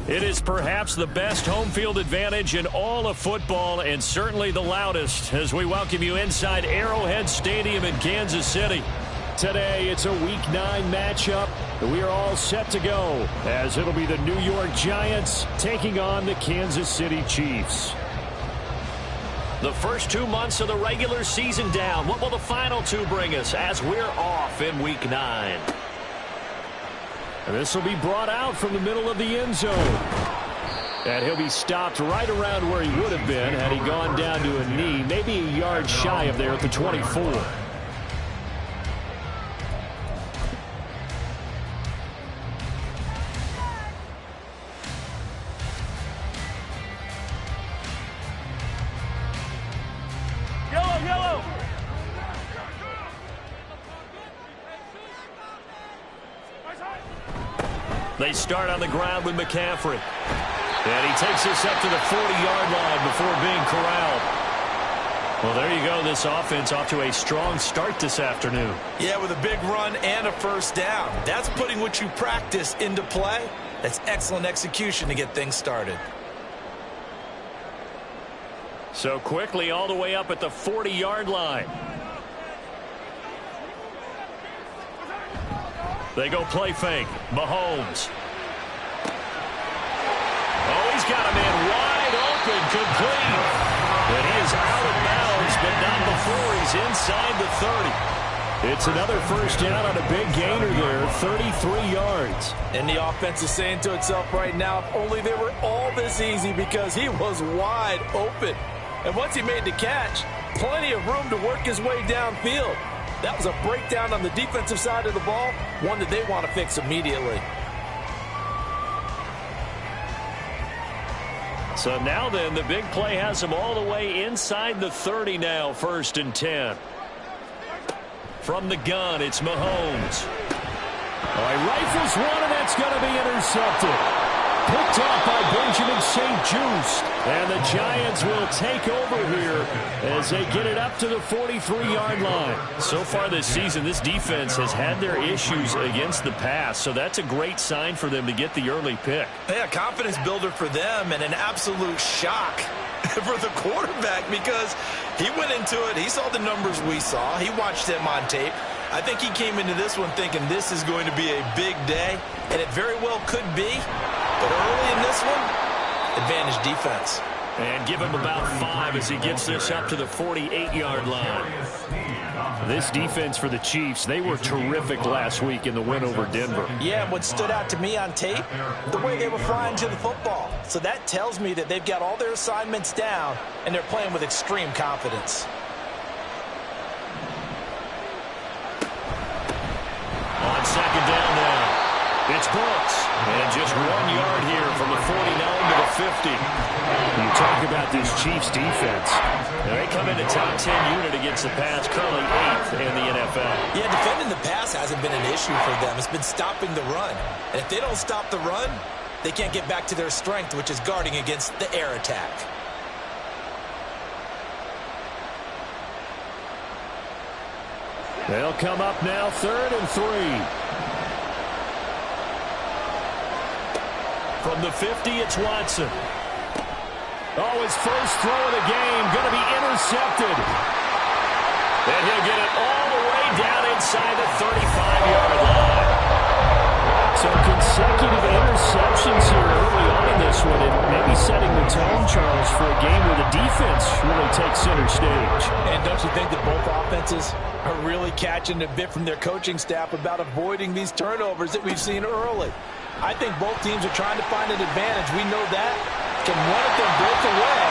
It is perhaps the best home field advantage in all of football, and certainly the loudest, as we welcome you inside Arrowhead Stadium in Kansas City. Today, it's a Week 9 matchup. We are all set to go, as it'll be the New York Giants taking on the Kansas City Chiefs. The first 2 months of the regular season down. What will the final 2 bring us as we're off in Week 9? And this will be brought out from the middle of the end zone. And he'll be stopped right around where he would have been had he gone down to a knee, maybe a yard shy of there at the 24. They start on the ground with McCaffrey. And he takes this up to the 40-yard line before being corralled. Well, there you go. This offense off to a strong start this afternoon. Yeah, with a big run and a first down. That's putting what you practice into play. That's excellent execution to get things started. So quickly all the way up at the 40-yard line. They go play fake. Mahomes. Oh, he's got a man wide open, complete. And he is out of bounds, but not before he's inside the 30. It's another first down on a big gainer there, 33 yards. And the offense is saying to itself right now, if only they were all this easy, because he was wide open. And once he made the catch, plenty of room to work his way downfield. That was a breakdown on the defensive side of the ball, one that they want to fix immediately. So now then, the big play has him all the way inside the 30 now, 1st and 10. From the gun, it's Mahomes. All right, rifles one, and that's going to be intercepted. Picked off by Benjamin St-Juste. And the Giants will take over here as they get it up to the 43-yard line. So far this season, this defense has had their issues against the pass, so that's a great sign for them to get the early pick. Yeah, confidence builder for them, and an absolute shock for the quarterback, because he went into it, he saw the numbers we saw, he watched them on tape. I think he came into this one thinking this is going to be a big day, and it very well could be. But early in this one, advantage defense. And give him about 5 as he gets this up to the 48-yard line. This defense for the Chiefs, they were terrific last week in the win over Denver. Yeah, and what stood out to me on tape, the way they were flying to the football. So that tells me that they've got all their assignments down, and they're playing with extreme confidence. On second down now, it's Brooks. And just 1 yard here from the 49 to the 50. You talk about this Chiefs defense. They come into top 10 unit against the pass, currently 8th in the NFL. Yeah, defending the pass hasn't been an issue for them. It's been stopping the run. And if they don't stop the run, they can't get back to their strength, which is guarding against the air attack. They'll come up now, 3rd and 3. From the 50, it's Watson. Oh, his first throw of the game, going to be intercepted. And he'll get it all the way down inside the 35-yard line. So consecutive interceptions here early on in this one, and maybe setting the tone, Charles, for a game where the defense really takes center stage. And don't you think that both offenses are really catching a bit from their coaching staff about avoiding these turnovers that we've seen early? I think both teams are trying to find an advantage. We know that. Can one of them break away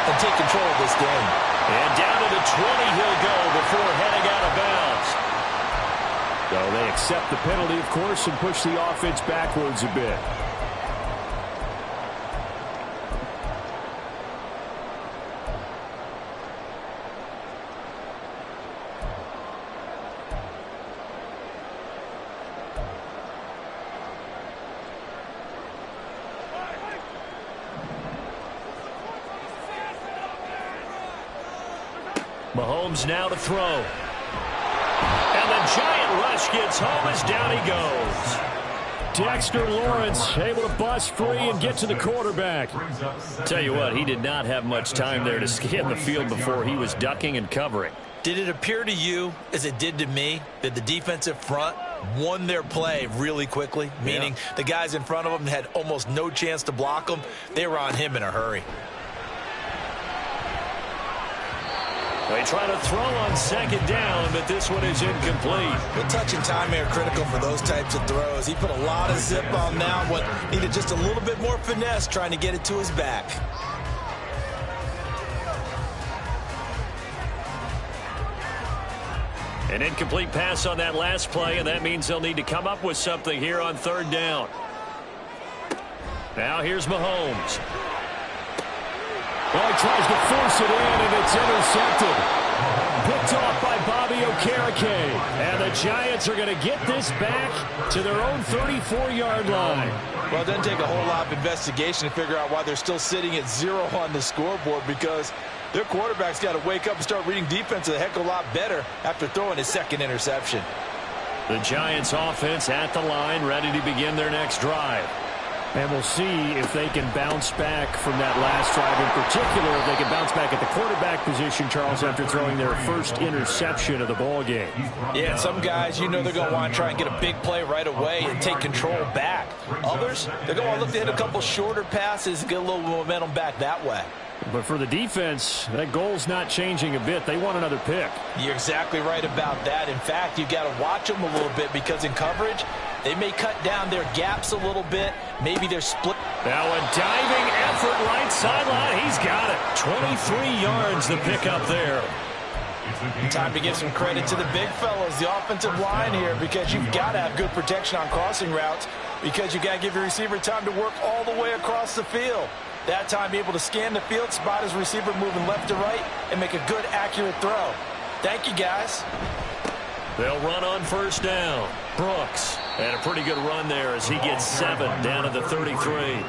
and take control of this game? And down to the 20 he'll go before heading out of bounds. So they accept the penalty, of course, and push the offense backwards a bit. Mahomes now to throw. And the giant rush gets home as down he goes. Dexter Lawrence able to bust free and get to the quarterback. Tell you what, he did not have much time there to scan the field before he was ducking and covering. Did it appear to you, as it did to me, that the defensive front won their play really quickly? Meaning the guys in front of them had almost no chance to block him. They were on him in a hurry. They try to throw on 2nd down, but this one is incomplete. The touch and time are critical for those types of throws. He put a lot of zip on that one. Needed just a little bit more finesse trying to get it to his back. An incomplete pass on that last play, and that means they'll need to come up with something here on 3rd down. Now here's Mahomes. Well, he tries to force it in, and it's intercepted. Picked off by Bobby Okereke. And the Giants are going to get this back to their own 34-yard line. Well, it doesn't take a whole lot of investigation to figure out why they're still sitting at 0 on the scoreboard, because their quarterback's got to wake up and start reading defense a heck of a lot better after throwing his 2nd interception. The Giants offense at the line, ready to begin their next drive. And we'll see if they can bounce back from that last drive. In particular, if they can bounce back at the quarterback position, Charles, after throwing their first interception of the ball game. Yeah, and some guys, you know they're going to want to try and get a big play right away and take control back. Others, they're going to want to look to hit a couple shorter passes and get a little momentum back that way. But for the defense, that goal's not changing a bit. They want another pick. You're exactly right about that. In fact, you've got to watch them a little bit, because in coverage, they may cut down their gaps a little bit. Maybe they're split. Now a diving effort right sideline. He's got it. 23 yards the pickup there. Time to give some credit to the big fellas, the offensive line here, because you've got to have good protection on crossing routes, because you've got to give your receiver time to work all the way across the field. That time, be able to scan the field, spot his receiver moving left to right, and make a good, accurate throw. Thank you, guys. They'll run on 1st down. Brooks had a pretty good run there as he gets 7 down to the 33.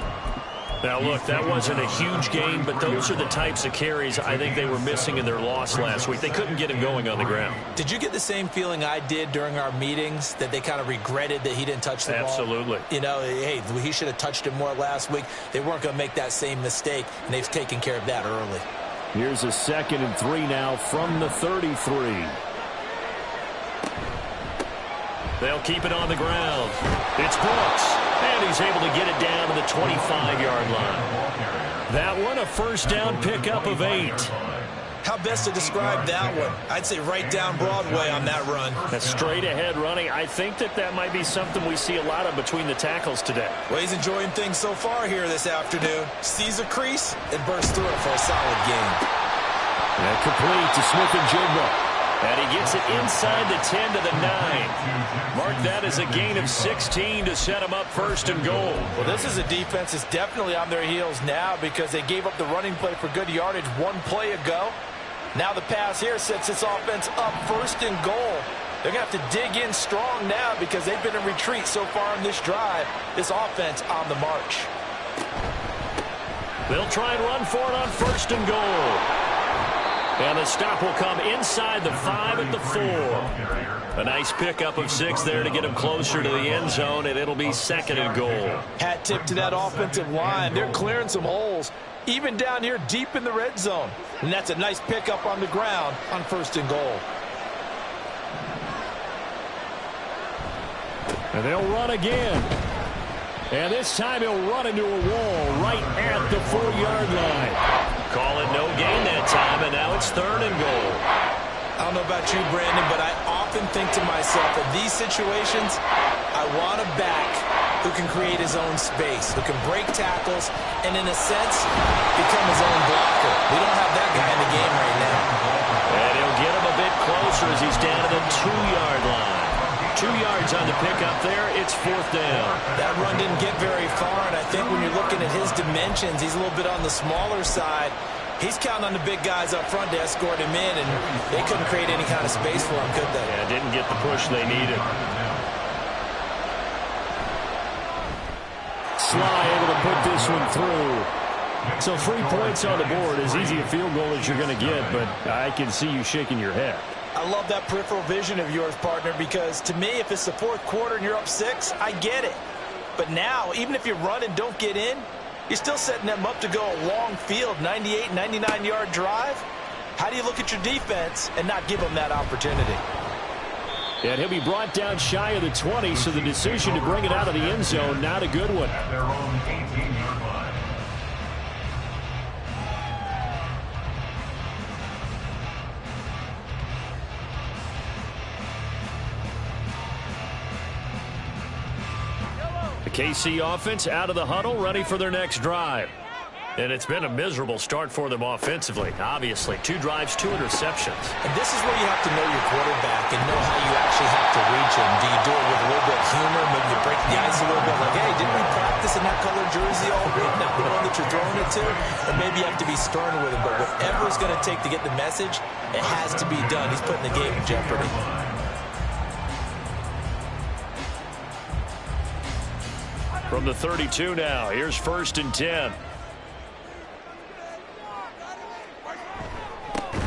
Now, look, that wasn't a huge gain, but those are the types of carries I think they were missing in their loss last week. They couldn't get him going on the ground. Did you get the same feeling I did during our meetings, that they kind of regretted that he didn't touch the ball? Absolutely. You know, hey, he should have touched it more last week. They weren't going to make that same mistake, and they've taken care of that early. Here's a 2nd and 3 now from the 33. They'll keep it on the ground. It's Brooks, and he's able to get it down to the 25-yard line. That one, a 1st down pickup of 8. How best to describe that one? I'd say right down Broadway on that run. That's straight ahead running. I think that might be something we see a lot of between the tackles today. Well, he's enjoying things so far here this afternoon. Sees a crease and bursts through it for a solid game. And complete to Smith-Njigba. And he gets it inside the 10 to the 9. Mark that as a gain of 16 to set him up 1st and goal. Well, this is a defense that's definitely on their heels now, because they gave up the running play for good yardage 1 play ago. Now the pass here sets this offense up 1st and goal. They're going to have to dig in strong now because they've been in retreat so far in this drive. This offense on the march. They'll try and run for it on 1st and goal. And the stop will come inside the 5 at the 4. A nice pickup of 6 there to get them closer to the end zone, and it'll be 2nd and goal. Hat tip to that offensive line. They're clearing some holes, even down here deep in the red zone. And that's a nice pickup on the ground on 1st and goal. And they'll run again. And this time he'll run into a wall right at the 4-yard line. Call it no gain that time, and now it's 3rd and goal. I don't know about you, Brandon, but I often think to myself, in these situations, I want a back who can create his own space, who can break tackles, and in a sense, become his own blocker. We don't have that guy in the game right now. And he'll get him a bit closer as he's down to the 2-yard line. 2 yards on the pickup there. It's 4th down. That run didn't get very far, and I think when you're looking at his dimensions, he's a little bit on the smaller side. He's counting on the big guys up front to escort him in, and they couldn't create any kind of space for him, could they? Yeah, didn't get the push they needed. Sly able to put this one through. So 3 points on the board, as easy a field goal as you're going to get, but I can see you shaking your head. I love that peripheral vision of yours, partner, because to me, if it's the 4th quarter and you're up 6, I get it. But now, even if you run and don't get in, you're still setting them up to go a long field, 98, 99-yard drive. How do you look at your defense and not give them that opportunity? And he'll be brought down shy of the 20, so the decision to bring it out of the end zone, not a good one. The KC offense out of the huddle, ready for their next drive. And it's been a miserable start for them offensively. Obviously, 2 drives, 2 interceptions. And this is where you have to know your quarterback and know how you actually have to reach him. Do you do it with a little bit of humor? Maybe you break the ice a little bit like, hey, didn't we practice in that color jersey all week? Now we know that you're throwing it to. Or maybe you have to be stern with him. But whatever it's going to take to get the message, it has to be done. He's putting the game in jeopardy. From the 32 now, here's 1st and 10.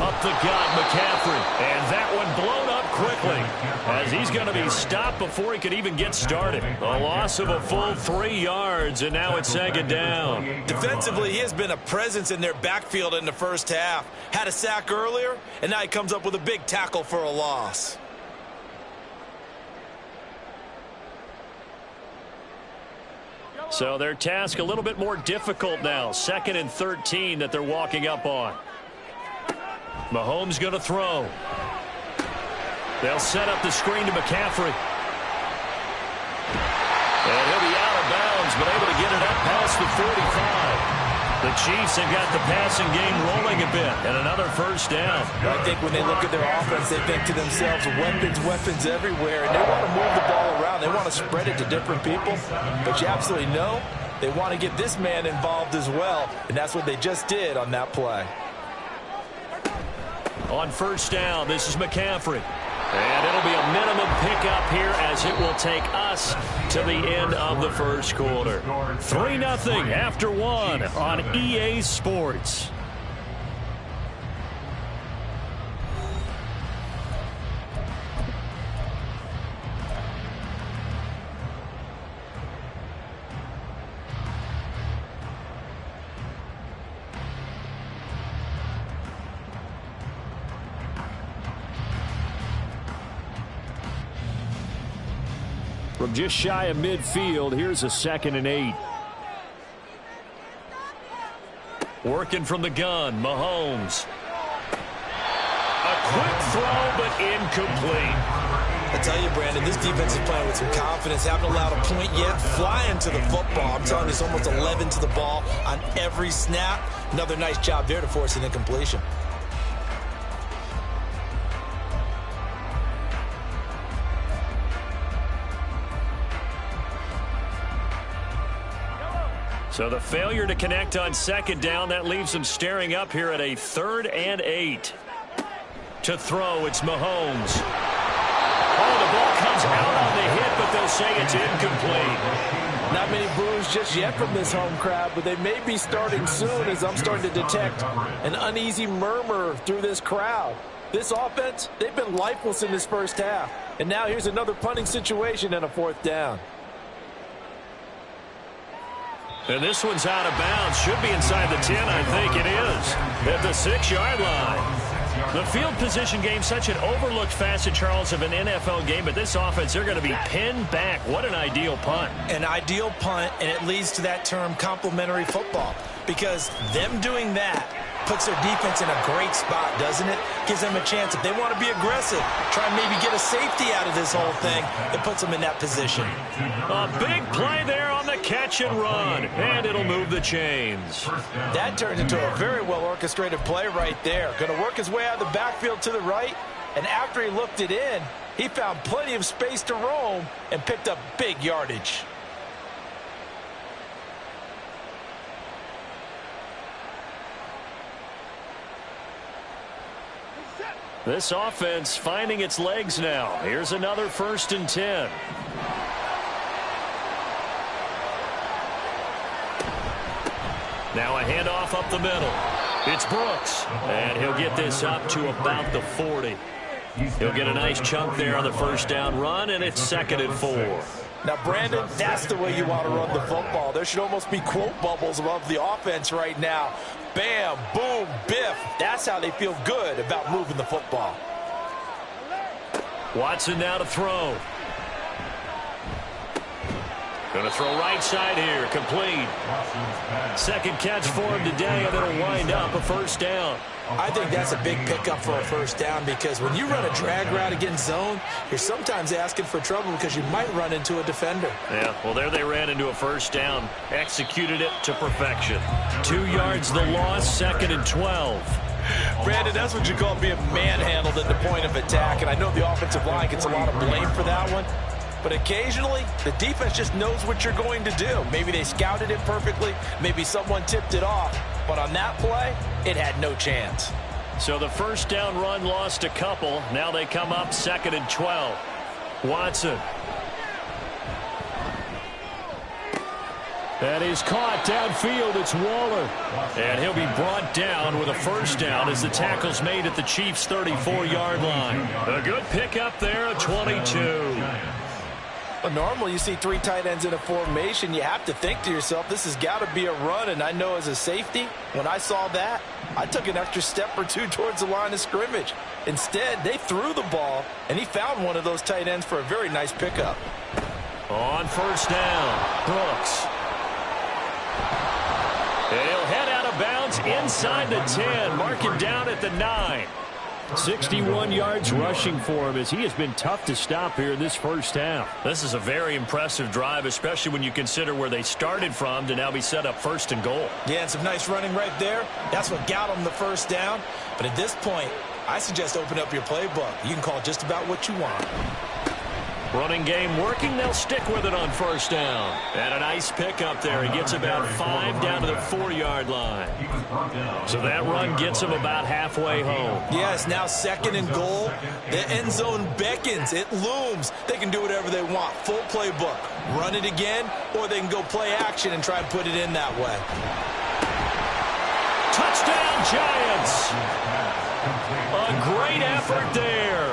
Up the gut, McCaffrey. And that one blown up quickly as he's going to be stopped before he could even get started. A loss of a full 3 yards, and now it's 2nd down. Defensively, he has been a presence in their backfield in the first half. Had a sack earlier, and now he comes up with a big tackle for a loss. So their task a little bit more difficult now. 2nd and 13 that they're walking up on. Mahomes going to throw. They'll set up the screen to McCaffrey. And he'll be out of bounds, but able to get it up past the 45. The Chiefs have got the passing game rolling a bit, and another 1st down. I think when they look at their offense, they think to themselves, weapons, weapons everywhere, and they want to move the ball around. They want to spread it to different people, but you absolutely know they want to get this man involved as well, and that's what they just did on that play. On 1st down, this is McCaffrey. And it'll be a minimum pickup here as it will take us to the end of the 1st quarter. 3-0 after 1 on EA Sports. From just shy of midfield, here's a 2nd and 8. Working from the gun, Mahomes. A quick throw, but incomplete. I tell you, Brandon, this defense is playing with some confidence. Haven't allowed a point yet. Flying to the football. I'm telling you, it's almost 11 to the ball on every snap. Another nice job there to force an incompletion. So the failure to connect on 2nd down, that leaves them staring up here at a 3rd and 8. To throw, it's Mahomes. Oh, the ball comes out on the hit, but they'll say it's incomplete. Not many boos just yet from this home crowd, but they may be starting soon as I'm starting to detect an uneasy murmur through this crowd. This offense, they've been lifeless in this first half. And now here's another punting situation and a 4th down. And this one's out of bounds. Should be inside the 10, I think it is. At the 6-yard line. The field position game, such an overlooked facet, Charles, of an NFL game. But this offense, they're going to be pinned back. What an ideal punt. An ideal punt, and it leads to that term complementary football. Because them doing that puts their defense in a great spot, doesn't it? Gives them a chance, if they want to be aggressive, try and maybe get a safety out of this whole thing. It puts them in that position. A big play there on the catch and run, and it'll move the chains. That turns into a very well-orchestrated play right there. Going to work his way out of the backfield to the right, and after he looked it in, he found plenty of space to roam and picked up big yardage. This offense finding its legs now. Here's another 1st and 10. Now a handoff up the middle. It's Brooks. And he'll get this up to about the 40. He'll get a nice chunk there on the 1st down run, and it's 2nd and 4. Now, Brandon, that's the way you want to run the football. There should almost be quote bubbles above the offense right now. Bam, boom, biff. That's how they feel good about moving the football. Watson now to throw. Going to throw right side here, complete. 2nd catch for him today, and it'll wind up a 1st down. I think that's a big pickup for a 1st down because when you run a drag route against zone, you're sometimes asking for trouble because you might run into a defender. Yeah, well, there they ran into a 1st down. Executed it to perfection. 2 yards the loss, 2nd and 12. Brandon, that's what you call being manhandled at the point of attack, and I know the offensive line gets a lot of blame for that one. But occasionally, the defense just knows what you're going to do. Maybe they scouted it perfectly. Maybe someone tipped it off. But on that play, it had no chance. So the 1st down run lost a couple. Now they come up 2nd and 12. Watson. That is caught downfield. It's Waller. And he'll be brought down with a 1st down as the tackle's made at the Chiefs' 34-yard line. A good pickup there, a 22. Well, normally you see 3 tight ends in a formation. You have to think to yourself, this has got to be a run. And I know as a safety, when I saw that, I took an extra step or 2 towards the line of scrimmage. Instead, they threw the ball, and he found one of those tight ends for a very nice pickup. On 1st down, Brooks. And he'll head out of bounds inside the 10, marking down at the 9. 61 yards rushing for him as he has been tough to stop here in this 1st half. This is a very impressive drive, especially when you consider where they started from to now be set up 1st and goal. Yeah, and some nice running right there. That's what got them the 1st down. But at this point, I suggest open up your playbook. You can call just about what you want. Running game working. They'll stick with it on 1st down. And a nice pickup there. He gets about 5 down to the 4-yard line. So that run gets him about halfway home. Yes, now 2nd and goal. The end zone beckons. It looms. They can do whatever they want. Full playbook. Run it again, or they can go play action and try and put it in that way. Touchdown, Giants. A great effort there.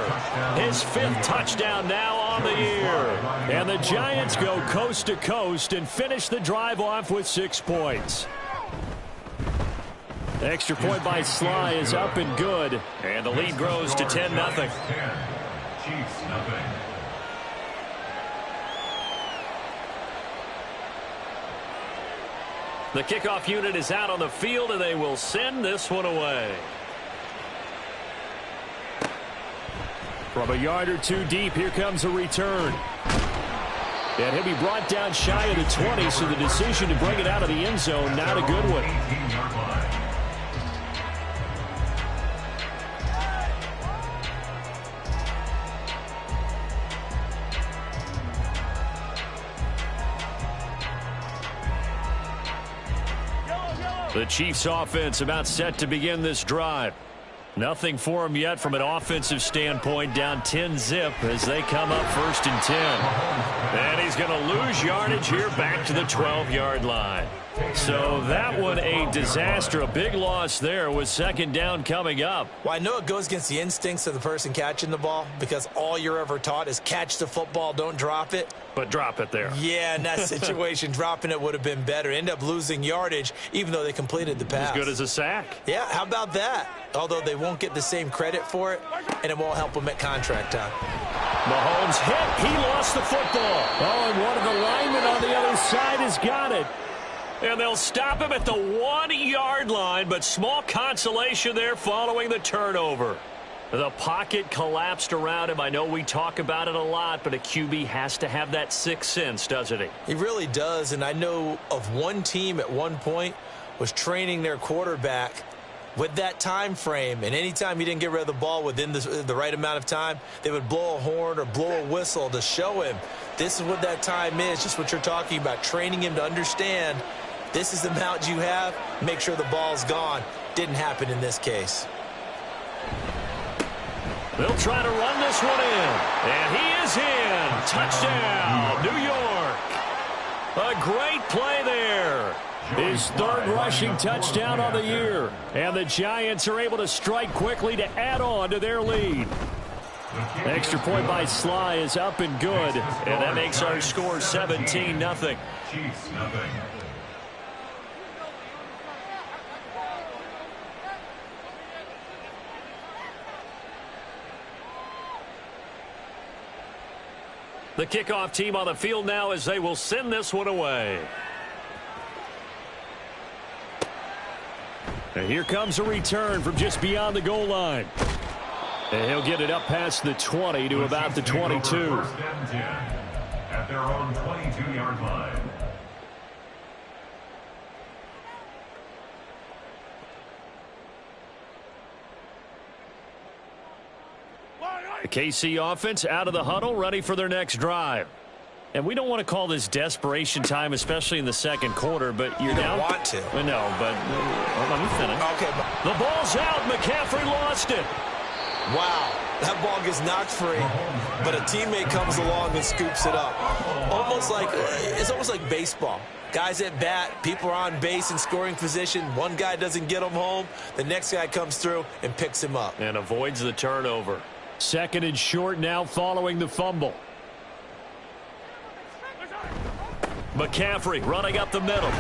His 5th touchdown now on the year. And the Giants go coast to coast and finish the drive off with 6 points. The extra point by Sly is up and good. And the lead grows to 10-0. The kickoff unit is out on the field, and they will send this one away. From a yard or 2 deep, here comes a return. And he'll be brought down shy of the 20, so the decision to bring it out of the end zone, not a good one. The Chiefs offense about set to begin this drive. Nothing for him yet from an offensive standpoint, down 10-zip as they come up 1st and 10. And he's going to lose yardage here back to the 12-yard line. So that one a disaster, a big loss there with 2nd down coming up. Well, I know it goes against the instincts of the person catching the ball because all you're ever taught is catch the football, don't drop it. But drop it there. Yeah, in that situation, dropping it would have been better. End up losing yardage even though they completed the pass. As good as a sack. Yeah, how about that? Although they won't get the same credit for it, and it won't help them at contract time. Mahomes hit. He lost the football. Oh, and one of the linemen on the other side has got it. And they'll stop him at the 1-yard line, but small consolation there following the turnover. The pocket collapsed around him. I know we talk about it a lot, but a QB has to have that sixth sense, doesn't he? He really does, and I know of one team at one point was training their quarterback with that time frame, and anytime he didn't get rid of the ball within the right amount of time, they would blow a horn or blow a whistle to show him this is what that time is, just what you're talking about, training him to understand this is the amount you have, make sure the ball's gone. Didn't happen in this case. They'll try to run this one in, and he is in. Touchdown, New York. A great play there. His 3rd rushing touchdown on the year. And the Giants are able to strike quickly to add on to their lead. Extra point by Sly is up and good. And that makes our score 17-0. The kickoff team on the field now as they will send this one away. And here comes a return from just beyond the goal line. And he'll get it up past the 20 to about the 22. At their own 22-yard line. The KC offense out of the huddle, ready for their next drive. And we don't want to call this desperation time, especially in the 2nd quarter, but you're down. You don't want to. No, but let me finish. Okay. The ball's out. McCaffrey lost it. Wow. That ball gets knocked free, but a teammate comes along and scoops it up. It's almost like baseball. Guys at bat, people are on base in scoring position. One guy doesn't get him home. The next guy comes through and picks him up. And avoids the turnover. 2nd and short now following the fumble. McCaffrey running up the middle.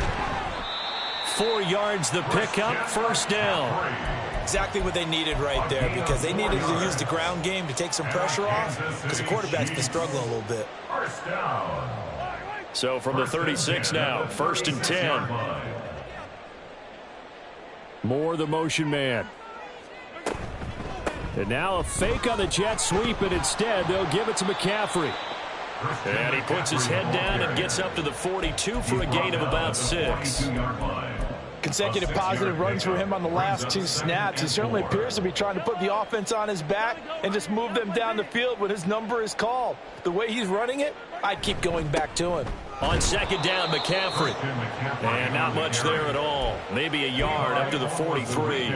4 yards the pickup, 1st down. Exactly what they needed right there because they needed to use the ground game to take some pressure off because the quarterback's been struggling a little bit. So from the 36 now, 1st and 10. Moore the motion man. And now a fake on the jet sweep, and instead they'll give it to McCaffrey. And he puts his head down and gets up to the 42 for a gain of about 6. Consecutive positive runs for him on the last 2 snaps. He certainly appears to be trying to put the offense on his back and just move them down the field when his number is called. The way he's running it, I'd keep going back to him. On 2nd down, McCaffrey. And not much there at all. Maybe a yard up to the 43.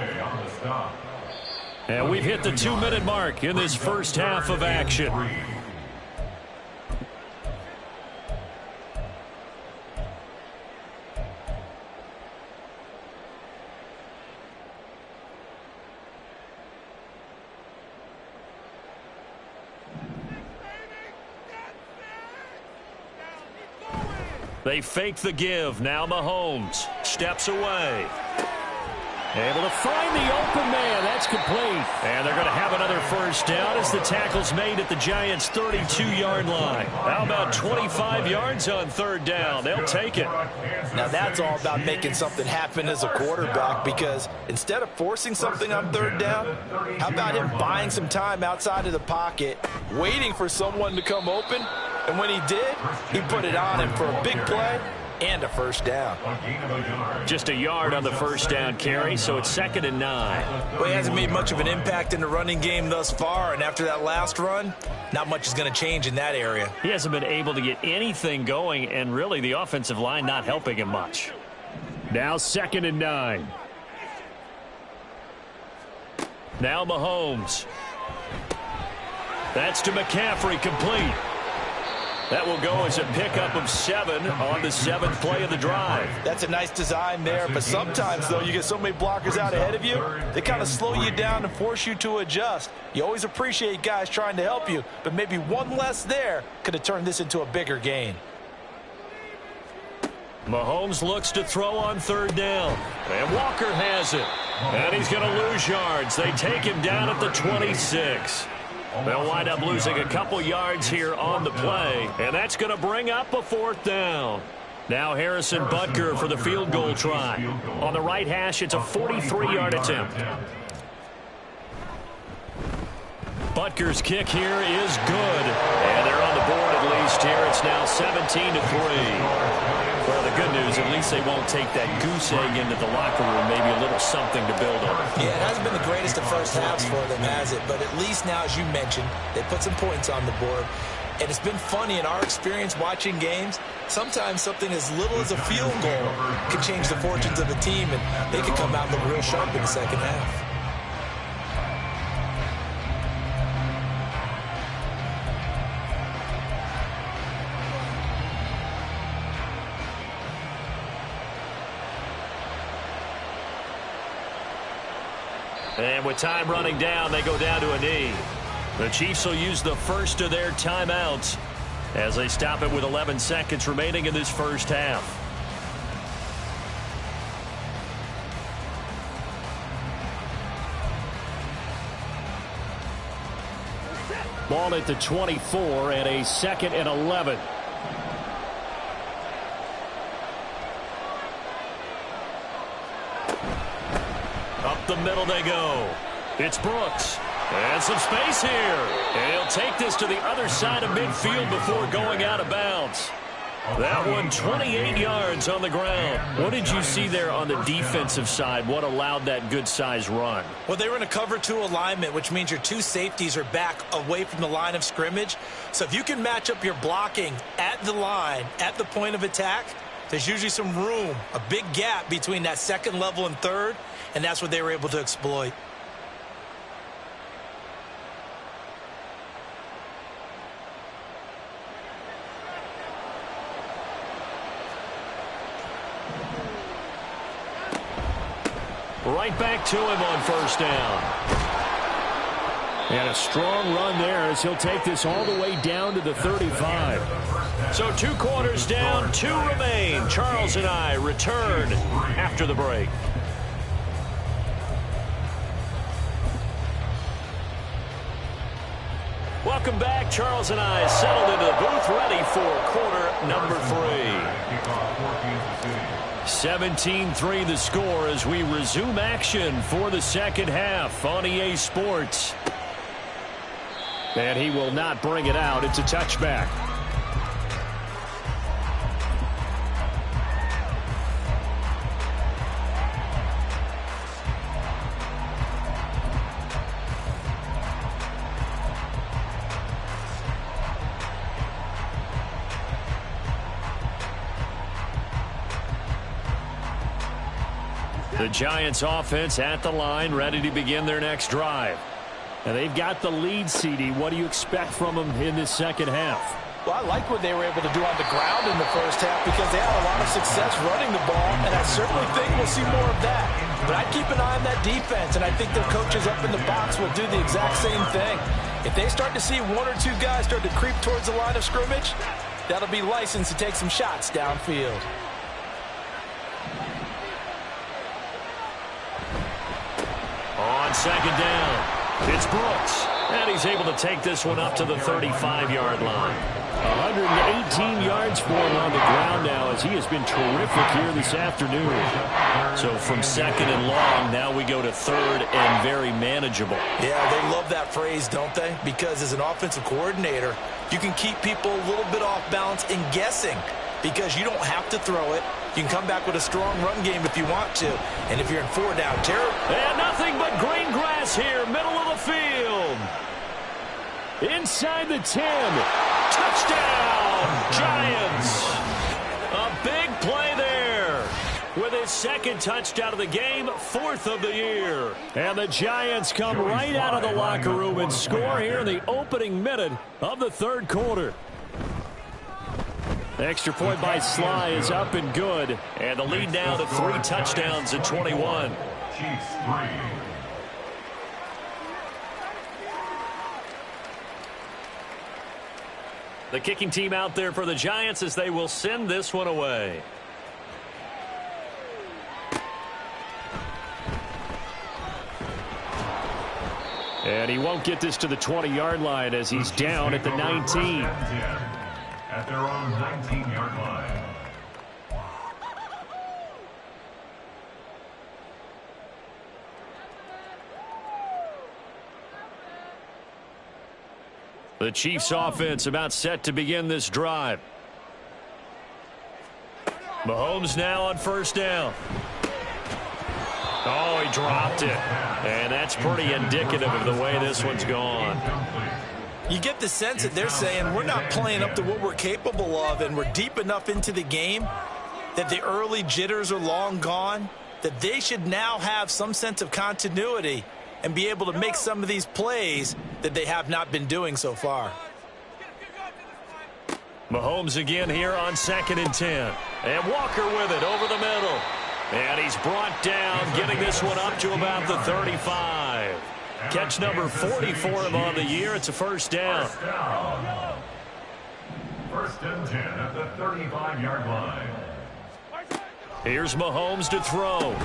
And we've hit the 2-minute mark in this first half of action. They fake the give. Now Mahomes steps away. Able to find the open man. That's complete. And they're going to have another 1st down as the tackle's made at the Giants' 32-yard line. How about 25 yards on 3rd down? They'll take it. Now that's all about making something happen as a quarterback because instead of forcing something on 3rd down, how about him buying some time outside of the pocket, waiting for someone to come open, and when he did, he put it on him for a big play and a 1st down. Just a yard on the 1st down carry, so it's 2nd and 9. Well, he hasn't made much of an impact in the running game thus far, and after that last run, not much is going to change in that area. He hasn't been able to get anything going, and really the offensive line not helping him much. Now 2nd and 9. Now Mahomes. That's to McCaffrey, complete. That will go as a pickup of 7 on the 7th play of the drive. That's a nice design there, but sometimes, though, you get so many blockers out ahead of you, they kind of slow you down and force you to adjust. You always appreciate guys trying to help you, but maybe one less there could have turned this into a bigger gain. Mahomes looks to throw on 3rd down. And Walker has it. And he's going to lose yards. They take him down at the 26. They'll wind up losing a couple yards here on the play, and that's going to bring up a 4th down. Now Harrison Butker for the field goal try. On the right hash, it's a 43-yard attempt. Butker's kick here is good, and they're on the board at least here. It's now 17-3. Well, the good news, at least they won't take that goose egg into the locker room, maybe a little something to build on. Yeah, it hasn't been the greatest of first halves for them, has it? But at least now, as you mentioned, they put some points on the board. And it's been funny in our experience watching games. Sometimes something as little as a field goal can change the fortunes of a team, and they could come out and look real sharp in the second half. And with time running down, they go down to a knee. The Chiefs will use the first of their timeouts as they stop it with 11 seconds remaining in this first half. Ball at the 24 and a 2nd and 11. Up the middle they go. It's Brooks. And some space here. And he'll take this to the other side of midfield before going out of bounds. That one 28 yards on the ground. What did you see there on the defensive side? What allowed that good-sized run? Well, they were in a cover 2 alignment, which means your 2 safeties are back away from the line of scrimmage. So if you can match up your blocking at the line, at the point of attack, there's usually some room, a big gap between that 2nd level and 3rd, and that's what they were able to exploit. Right back to him on 1st down. And a strong run there as he'll take this all the way down to the 35. So 2 quarters down, 2 remain. Charles and I return after the break. Welcome back. Charles and I settled into the booth, ready for quarter number 3. 17-3 the score as we resume action for the second half on EA Sports. And he will not bring it out. It's a touchback. The Giants offense at the line, ready to begin their next drive. And they've got the lead, CD. What do you expect from them in this second half? Well, I like what they were able to do on the ground in the first half because they had a lot of success running the ball, and I certainly think we'll see more of that. But I'd keep an eye on that defense, and I think their coaches up in the box will do the exact same thing. If they start to see 1 or 2 guys start to creep towards the line of scrimmage, that'll be licensed to take some shots downfield. On 2nd down, it's Brooks. And he's able to take this one up to the 35-yard line. 118 yards for him on the ground now as he has been terrific here this afternoon. So from 2nd and long, now we go to 3rd and very manageable. Yeah, they love that phrase, don't they? Because as an offensive coordinator, you can keep people a little bit off balance and guessing because you don't have to throw it. You can come back with a strong run game if you want to. And if you're in 4 down territory. And nothing but green grass here, middle of the field. Inside the 10. Touchdown, Giants. A big play there. with his second touchdown of the game, 4th of the year. And the Giants come right out of the locker room and score here in the opening minute of the third quarter. The extra point by Sly is up and good. And the lead now to 3 touchdowns at 21. Chiefs 3. The kicking team out there for the Giants as they will send this one away. And he won't get this to the 20-yard line as he's down at the 19. At their own 19-yard line. The Chiefs offense about set to begin this drive. Mahomes now on first down. Oh, he dropped it. And that's pretty indicative of the way this one's gone. You get the sense that they're saying we're not playing up to what we're capable of, and we're deep enough into the game that the early jitters are long gone, that they should now have some sense of continuity and be able to make some of these plays that they have not been doing so far. Mahomes again here on 2nd and 10. And Walker with it over the middle. And he's brought down, getting this one up to about the 35. Catch number 40 for him on the year. It's a first down. First and 10 at the 35-yard line. Here's Mahomes to throw.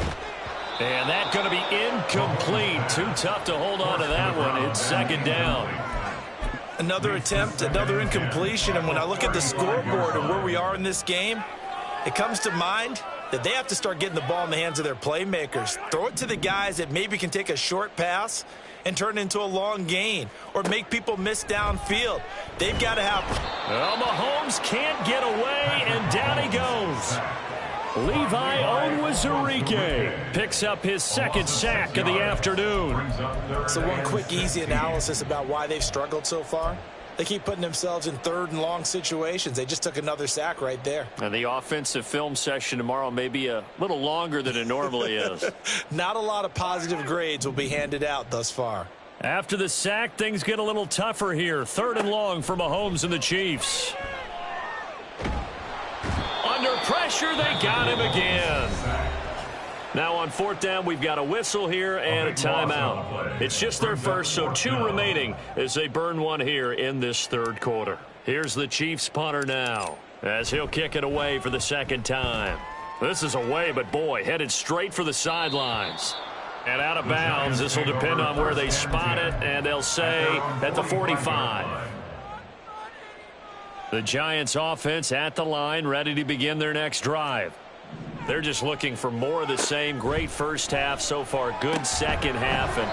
And that's going to be incomplete. Too tough to hold on to that one. It's 2nd down. Another attempt, another incompletion. And when I look at the scoreboard and where we are in this game, it comes to mind that they have to start getting the ball in the hands of their playmakers. Throw it to the guys that maybe can take a short pass and turn it into a long gain or make people miss downfield. They've got to have... Well, Mahomes can't get away, and down he goes. Levi Onwuzurike picks up his 2nd sack of the afternoon. So one quick, easy analysis about why they've struggled so far. They keep putting themselves in 3rd and long situations. They just took another sack right there. And the offensive film session tomorrow may be a little longer than it normally is. Not a lot of positive grades will be handed out thus far. After the sack, things get a little tougher here. 3rd and long for Mahomes and the Chiefs. Under pressure, they got him again. Now on 4th down, we've got a whistle here and a timeout. It's just their first, so 2 remaining as they burn one here in this 3rd quarter. Here's the Chiefs punter now as he'll kick it away for the 2nd time. This is away, but boy, headed straight for the sidelines. And out of bounds, this will depend on where they spot it, and they'll say at the 45. The Giants offense at the line, ready to begin their next drive. They're just looking for more of the same. Great first half so far. Good second half. And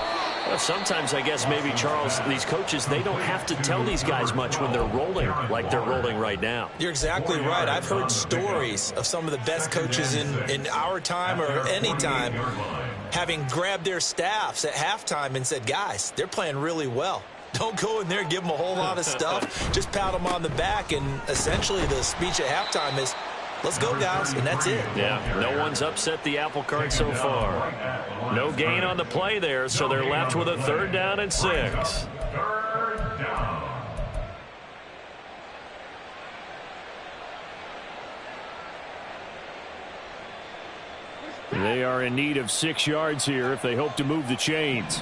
well, sometimes, I guess, maybe, Charles, these coaches, they don't have to tell these guys much when they're rolling like they're rolling right now. You're exactly right. I've heard stories of some of the best coaches in our time or any time having grabbed their staffs at halftime and said, guys, they're playing really well. Don't go in there and give them a whole lot of stuff. Just pat them on the back. And essentially the speech at halftime is, let's go, guys, and that's it. Yeah, no one's upset the apple cart so far. No gain on the play there, so they're left with a 3rd down and 6. 3rd down. They are in need of 6 yards here if they hope to move the chains.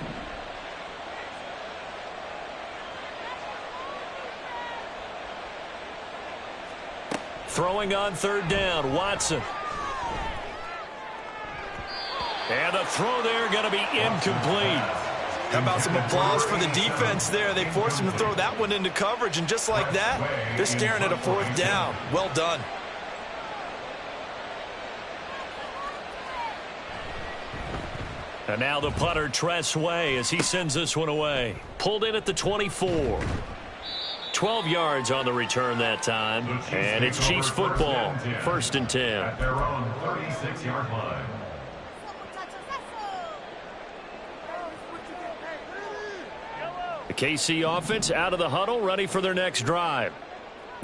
Throwing on 3rd down, Watson. And the throw there going to be incomplete. How about some applause for the defense there? They forced him to throw that one into coverage, and just like that, they're staring at a 4th down. Well done. And now the punter, Tress Way, as he sends this one away. Pulled in at the 24. 12 yards on the return that time. And it's Chiefs football. 1st and 10. At their own 36-yard line. The KC offense out of the huddle, ready for their next drive.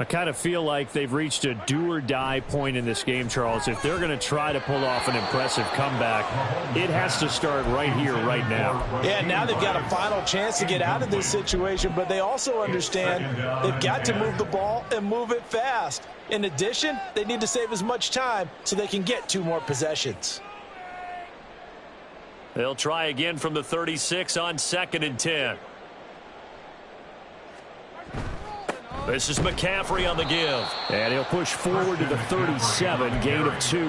I kind of feel like they've reached a do-or-die point in this game, Charles. If they're going to try to pull off an impressive comeback, it has to start right here, right now. Yeah, now they've got a final chance to get out of this situation, but they also understand they've got to move the ball and move it fast. In addition, they need to save as much time so they can get 2 more possessions. They'll try again from the 36 on 2nd and 10. This is McCaffrey on the give. And he'll push forward to the 37, gain of 2.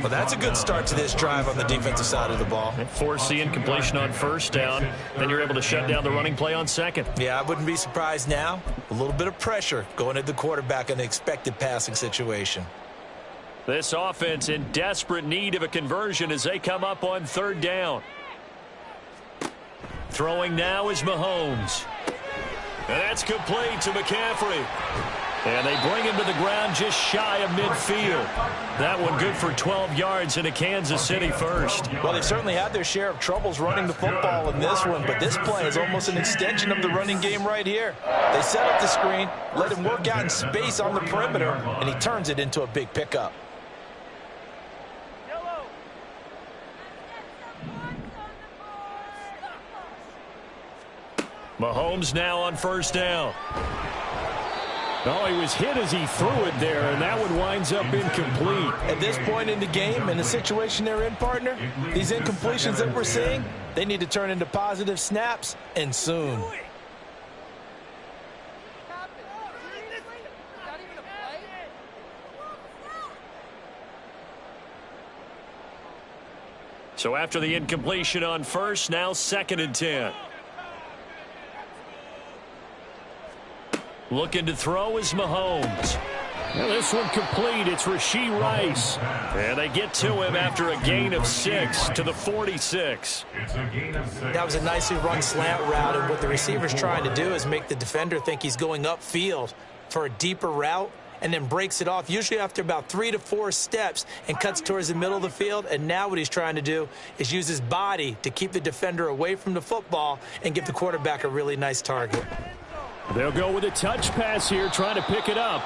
Well, that's a good start to this drive on the defensive side of the ball. Force the incompletion on 1st down. Then you're able to shut down the running play on 2nd. Yeah, I wouldn't be surprised now. A little bit of pressure going at the quarterback in the expected passing situation. This offense in desperate need of a conversion as they come up on 3rd down. Throwing now is Mahomes. And that's complete to McCaffrey. And they bring him to the ground just shy of midfield. That one good for 12 yards into Kansas City first. Well, they've certainly had their share of troubles running the football in this one, but this play is almost an extension of the running game right here. They set up the screen, let him work out in space on the perimeter, and he turns it into a big pickup. Mahomes now on 1st down. Oh, he was hit as he threw it there, and that one winds up incomplete. At this point in the game, in the situation they're in, partner, these incompletions that we're seeing, they need to turn into positive snaps, and soon. So after the incompletion on 1st, now 2nd and 10. Looking to throw is Mahomes. Well, this one complete. It's Rashee Rice. And they get to him after a gain of 6 to the 46. That was a nicely run slant route, and what the receiver's trying to do is make the defender think he's going upfield for a deeper route, and then breaks it off, usually after about 3 to 4 steps, and cuts towards the middle of the field. And now what he's trying to do is use his body to keep the defender away from the football and give the quarterback a really nice target. They'll go with a touch pass here, trying to pick it up.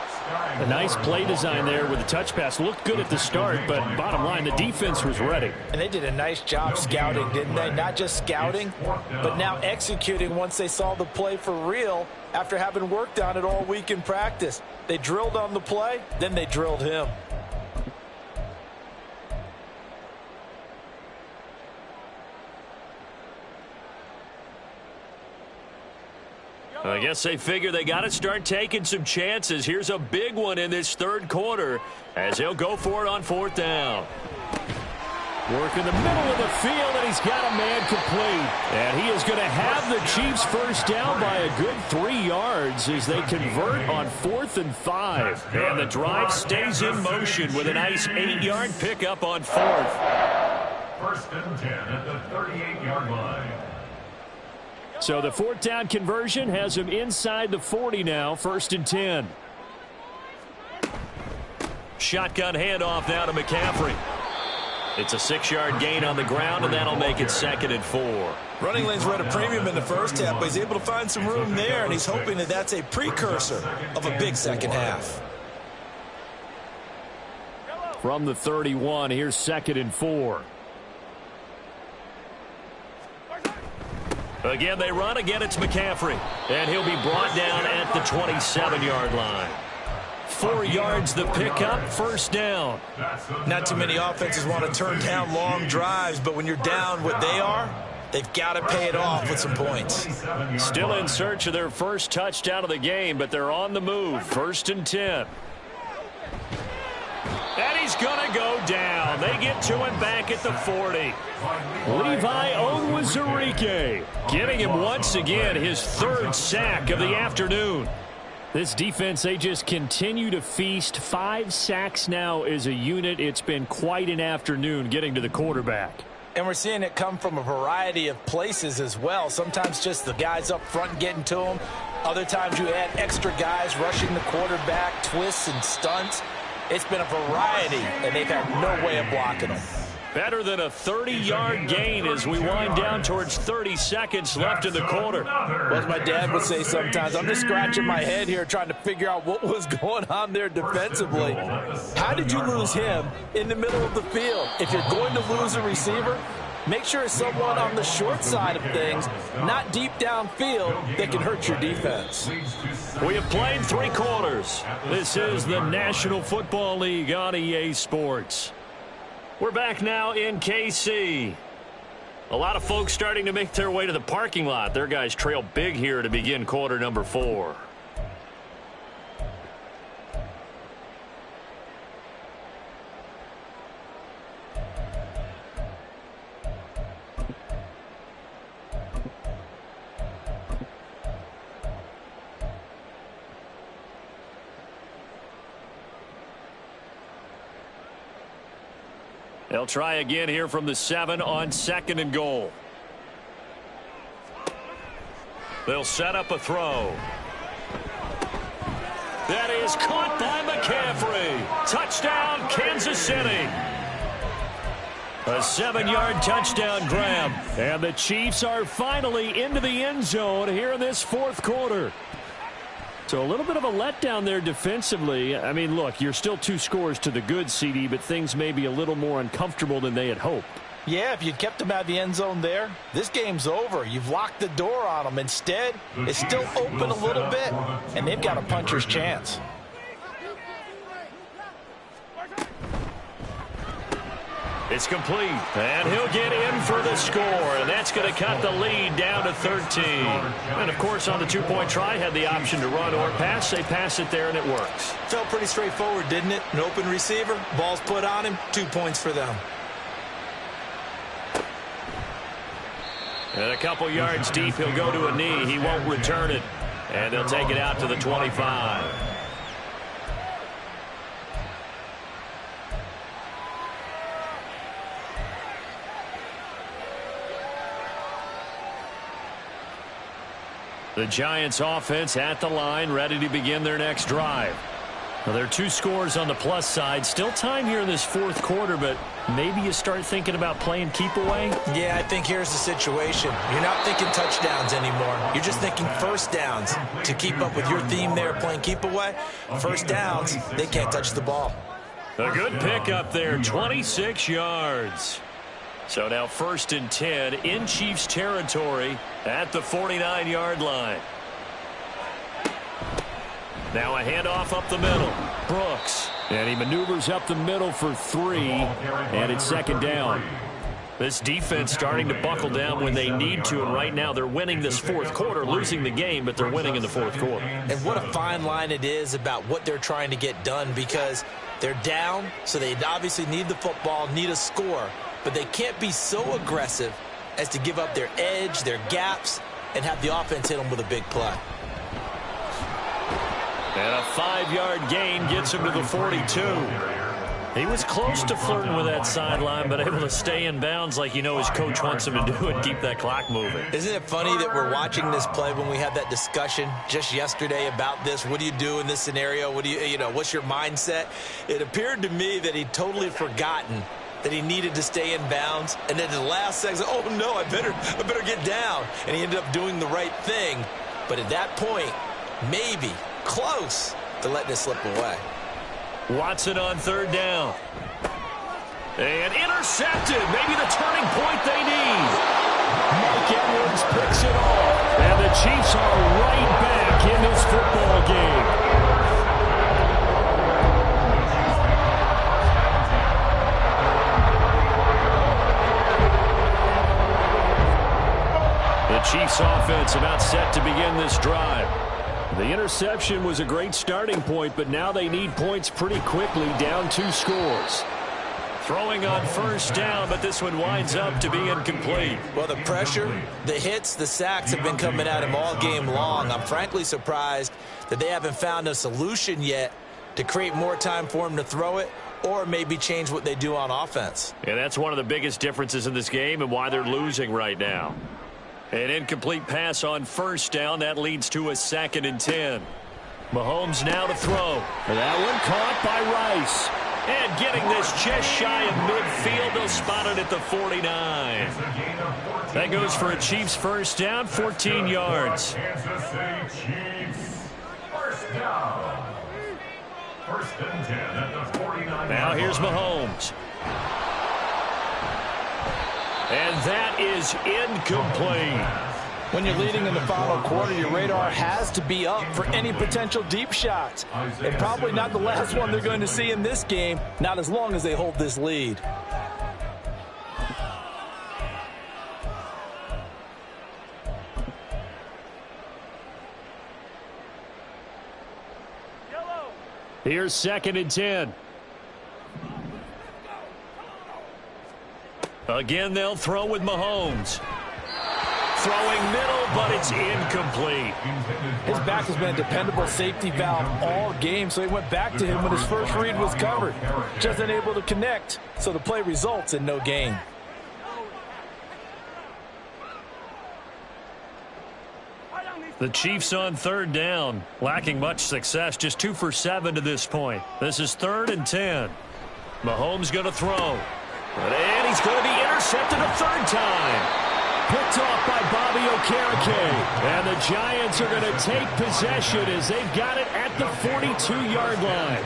A nice play design there with the touch pass. Looked good at the start, but bottom line, the defense was ready. And they did a nice job scouting, didn't they? Not just scouting, but now executing once they saw the play for real after having worked on it all week in practice. They drilled on the play, then they drilled him. I guess they figure they got to start taking some chances. Here's a big one in this 3rd quarter as he'll go for it on 4th down. Work in the middle of the field, and he's got a man complete. And he is going to have the Chiefs 1st down by a good 3 yards as they convert on 4th and 5. And the drive stays in motion with a nice 8-yard pickup on 4th. 1st and 10 at the 38-yard line. So the 4th down conversion has him inside the 40 now, 1st and 10. Shotgun handoff now to McCaffrey. It's a 6-yard gain on the ground, and that'll make it 2nd and 4. Running lanes were at a premium in the first half, but he's able to find some room there, and he's hoping that that's a precursor of a big second half. From the 31, here's 2nd and 4. Again, they run. Again, it's McCaffrey. And he'll be brought down at the 27-yard line. 4 yards the pickup, 1st down. Not too many offenses want to turn down long drives, but when you're down what they are, they've got to pay it off with some points. Still in search of their first touchdown of the game, but they're on the move. 1st and 10. And he's going to go down. They get to him back at the 40. Levi Onwuzurike giving him once again his 3rd sack of the afternoon. This defense, they just continue to feast. 5 sacks now as a unit. It's been quite an afternoon getting to the quarterback. And we're seeing it come from a variety of places as well. Sometimes just the guys up front getting to him. Other times you add extra guys rushing the quarterback, twists and stunts. It's been a variety, and they've had no way of blocking them. Better than a 30-yard gain as we wind down towards 30 seconds left in the quarter. Well, as my dad would say sometimes, I'm just scratching my head here trying to figure out what was going on there defensively. How did you lose him in the middle of the field? If you're going to lose a receiver, make sure it's someone on the short side of things, not deep downfield, that can hurt your defense. We have played 3 quarters. This is the National Football League on EA Sports. We're back now in KC. A lot of folks starting to make their way to the parking lot. Their guys trail big here to begin quarter number 4. They'll try again here from the 7 on 2nd and goal. They'll set up a throw. That is caught by McCaffrey. Touchdown, Kansas City. A 7-yard touchdown grab. And the Chiefs are finally into the end zone here in this 4th quarter. So a little bit of a letdown there defensively. I mean, look, you're still 2 scores to the good, CD, but things may be a little more uncomfortable than they had hoped. Yeah, if you'd kept them out of the end zone there, this game's over. You've locked the door on them. Instead, it's still open a little bit, and they've got a puncher's chance. It's complete, and he'll get in for the score, and that's going to cut the lead down to 13. And, of course, on the 2-point try, had the option to run or pass. They pass it there, and it works. Felt pretty straightforward, didn't it? An open receiver, ball's put on him, 2 points for them. And a couple yards deep, he'll go to a knee. He won't return it, and they'll take it out to the 25. The Giants offense at the line, ready to begin their next drive. Well, there are 2 scores on the plus side. Still time here in this 4th quarter, but maybe you start thinking about playing keep away? Yeah, I think here's the situation. You're not thinking touchdowns anymore. You're just thinking first downs. To keep up with your theme there, playing keep away, first downs, they can't touch the ball. A good pickup there, 26 yards. So now 1st and 10 in Chiefs territory at the 49-yard line. Now a handoff up the middle. Brooks. And he maneuvers up the middle for 3. And it's 2nd down. This defense starting to buckle down when they need to. And right now they're winning this 4th quarter, losing the game, but they're winning in the 4th quarter. And what a fine line it is about what they're trying to get done, because they're down, so they obviously need the football, need a score. But they can't be so aggressive as to give up their edge, their gaps, and have the offense hit them with a big play. And a 5-yard gain gets him to the 42. He was close to flirting with that sideline, but able to stay in bounds like you know his coach wants him to do and keep that clock moving. Isn't it funny that we're watching this play when we had that discussion just yesterday about this? What do you do in this scenario? What do you know, what's your mindset? It appeared to me that he'd totally forgotten that he needed to stay in bounds, and then in the last second, oh no, I better get down. And he ended up doing the right thing. But at that point, maybe close to letting it slip away. Watson on 3rd down. And intercepted. Maybe the turning point they need. Mike Edwards picks it off. And the Chiefs are right back in this football game. The Chiefs offense about set to begin this drive. The interception was a great starting point, but now they need points pretty quickly, down 2 scores. Throwing on 1st down, but this one winds up to be incomplete. Well, the pressure, the hits, the sacks have been coming at him all game long. I'm frankly surprised that they haven't found a solution yet to create more time for him to throw it, or maybe change what they do on offense. And that's one of the biggest differences in this game and why they're losing right now. An incomplete pass on 1st down. That leads to a 2nd and 10. Mahomes now to throw. That one caught by Rice. And getting this just shy of midfield. They'll spotted at the 49. That goes for a Chiefs first down, 14 yards. Kansas City Chiefs. First down. First and 10 at the 49. Now here's Mahomes. And that is incomplete. When you're leading in the final quarter, your radar has to be up for any potential deep shots. And probably not the last one they're going to see in this game, not as long as they hold this lead. Here's 2nd and 10. Again, they'll throw with Mahomes. Throwing middle, but it's incomplete. His back has been a dependable safety valve all game, so he went back to him when his first read was covered. Just unable to connect, so the play results in no gain. The Chiefs on 3rd down, lacking much success, just 2 for 7 to this point. This is 3rd and 10. Mahomes going to throw. And he's going to be intercepted a 3rd time. Picked off by Bobby Okereke. And the Giants are going to take possession as they've got it at the 42-yard line.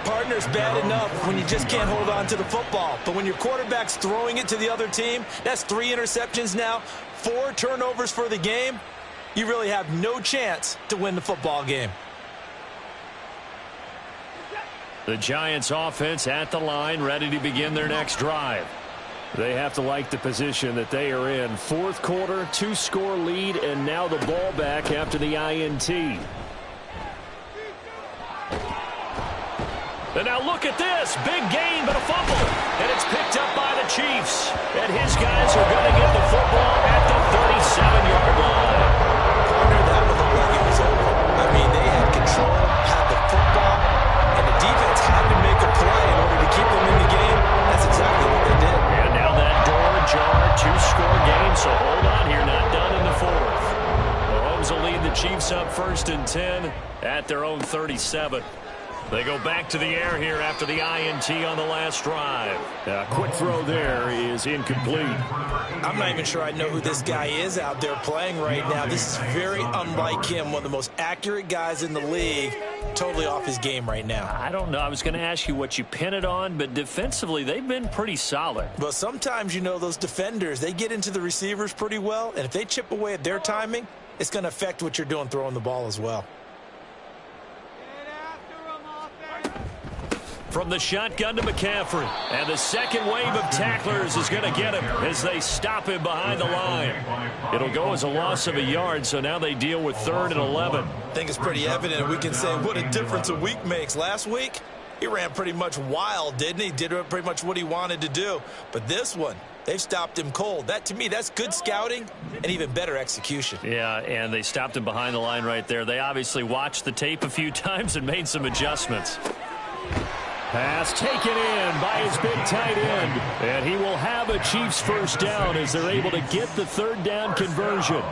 Partner's bad enough when you just can't hold on to the football. But when your quarterback's throwing it to the other team, that's 3 interceptions now, 4 turnovers for the game. You really have no chance to win the football game. The Giants offense at the line, ready to begin their next drive. They have to like the position that they are in. 4th quarter, 2-score lead, and now the ball back after the INT. And now look at this. Big gain, but a fumble. And it's picked up by the Chiefs. And his guys are going to get the football at the 37-yard line. Partner, that would look like it was over. I mean, they had control, had the football, and the defense had to make a play in order to keep them in the game. That's exactly what they did. And now that door ajar, 2-score game, so hold on here, not done in the 4th. Mahomes will lead the Chiefs up 1st and 10 at their own 37. They go back to the air here after the INT on the last drive. Quick throw there is incomplete. I'm not even sure I know who this guy is out there playing right now. This is very unlike him, one of the most accurate guys in the league. Totally off his game right now. I don't know. I was going to ask you what you pin it on, but defensively, they've been pretty solid. But sometimes, you know, those defenders, they get into the receivers pretty well, and if they chip away at their timing, it's going to affect what you're doing throwing the ball as well. From the shotgun to McCaffrey. And the second wave of tacklers is going to get him as they stop him behind the line. It'll go as a loss of a yard, so now they deal with 3rd and 11. I think it's pretty evident. We can say what a difference a week makes. Last week, he ran pretty much wild, didn't he? Did pretty much what he wanted to do. But this one, they've stopped him cold. That, to me, that's good scouting and even better execution. Yeah, and they stopped him behind the line right there. They obviously watched the tape a few times and made some adjustments. Pass taken in by his big tight end. And he will have a Chiefs first down as they're able to get the 3rd down conversion.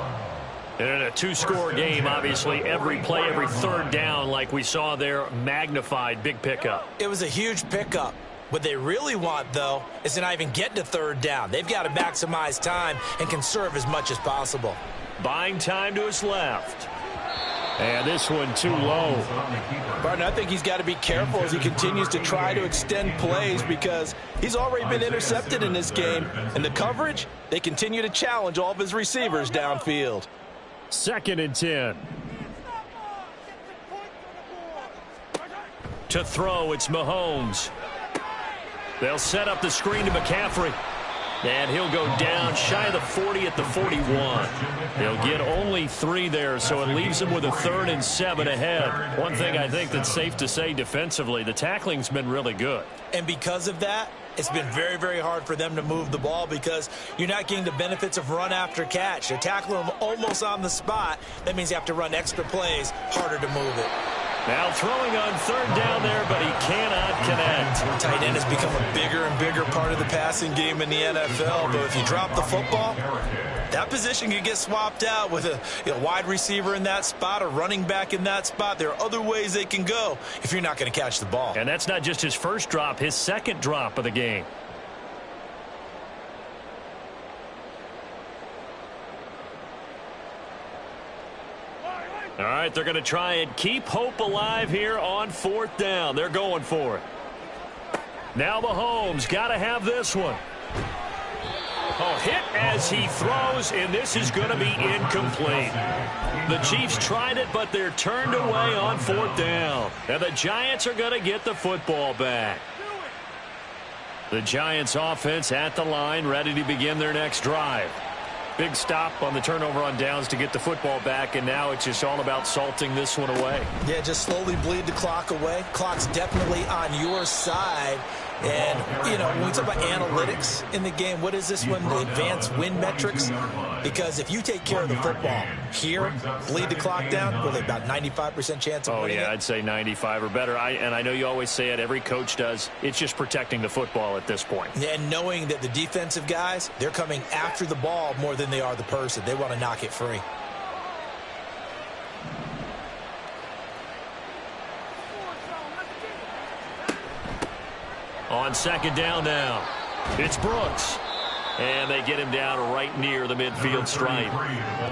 And in a 2-score game, obviously, every play, every 3rd down, like we saw there, magnified, big pickup. It was a huge pickup. What they really want, though, is to not even get to 3rd down. They've got to maximize time and conserve as much as possible. Buying time to his left. And this one too low. Barton, I think he's got to be careful as he continues to try to extend plays because he's already been intercepted in this game. And the coverage, they continue to challenge all of his receivers downfield. 2nd and 10. To throw, it's Mahomes. They'll set up the screen to McCaffrey. And he'll go down shy of the 40 at the 41. They'll get only 3 there, so it leaves them with a 3rd and 7 ahead. One thing I think that's safe to say defensively, the tackling's been really good. And because of that, it's been very, very hard for them to move the ball because you're not getting the benefits of run after catch. They're tackling them almost on the spot. That means you have to run extra plays, harder to move it. Now throwing on 3rd down there, but he cannot connect. Tight end has become a bigger and bigger part of the passing game in the NFL, but if you drop the football, that position can get swapped out with a wide receiver in that spot, a running back in that spot. There are other ways they can go if you're not going to catch the ball. And that's not just his first drop, his 2nd drop of the game. All right, they're going to try and keep hope alive here on 4th down. They're going for it. Now Mahomes got to have this one. Oh, hit as he throws, and this is going to be incomplete. The Chiefs tried it, but they're turned away on 4th down. And the Giants are going to get the football back. The Giants offense at the line, ready to begin their next drive. Big stop on the turnover on downs to get the football back, and now it's just all about salting this one away. Yeah, just slowly bleed the clock away. Clock's definitely on your side. And, you know, when we talk about analytics in the game, what is this one? The advanced win metrics? Because if you take care of the football here, bleed the clock down, well, about 95% chance of winning it. I'd say 95 or better. And I know you always say it, every coach does. It's just protecting the football at this point. And knowing that the defensive guys, they're coming after the ball more than they are the person. They want to knock it free. On 2nd down now, it's Brooks. And they get him down right near the midfield stripe.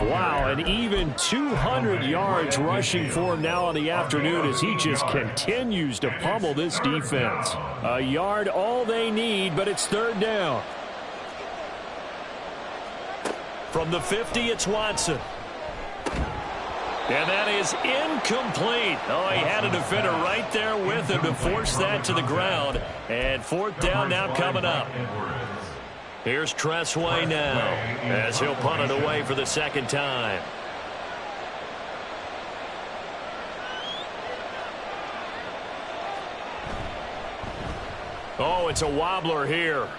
Wow, and even 200 yards rushing for him now on the afternoon as he just continues to pummel this defense. A yard all they need, but it's 3rd down. From the 50, it's Watson. And that is incomplete. Oh, he had a defender right there with him to force that to the ground. And 4th down now coming up. Here's Tressway now as he'll punt it away for the 2nd time. Oh, it's a wobbler here.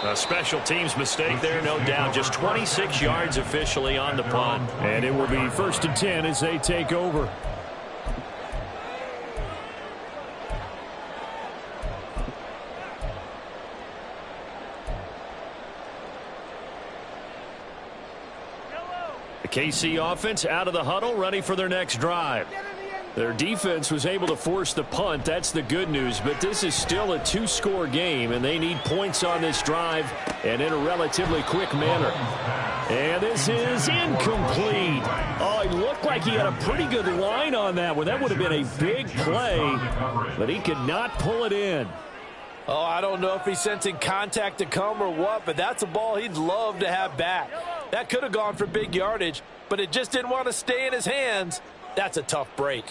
A special teams mistake there, no doubt. Just 26 yards officially on the punt. And it will be 1st and 10 as they take over. The KC offense out of the huddle, ready for their next drive. Their defense was able to force the punt. That's the good news. But this is still a 2-score game, and they need points on this drive and in a relatively quick manner. And this is incomplete. Oh, it looked like he had a pretty good line on that one. That would have been a big play, but he could not pull it in. Oh, I don't know if he's sensing contact to come or what, but that's a ball he'd love to have back. That could have gone for big yardage, but it just didn't want to stay in his hands. That's a tough break.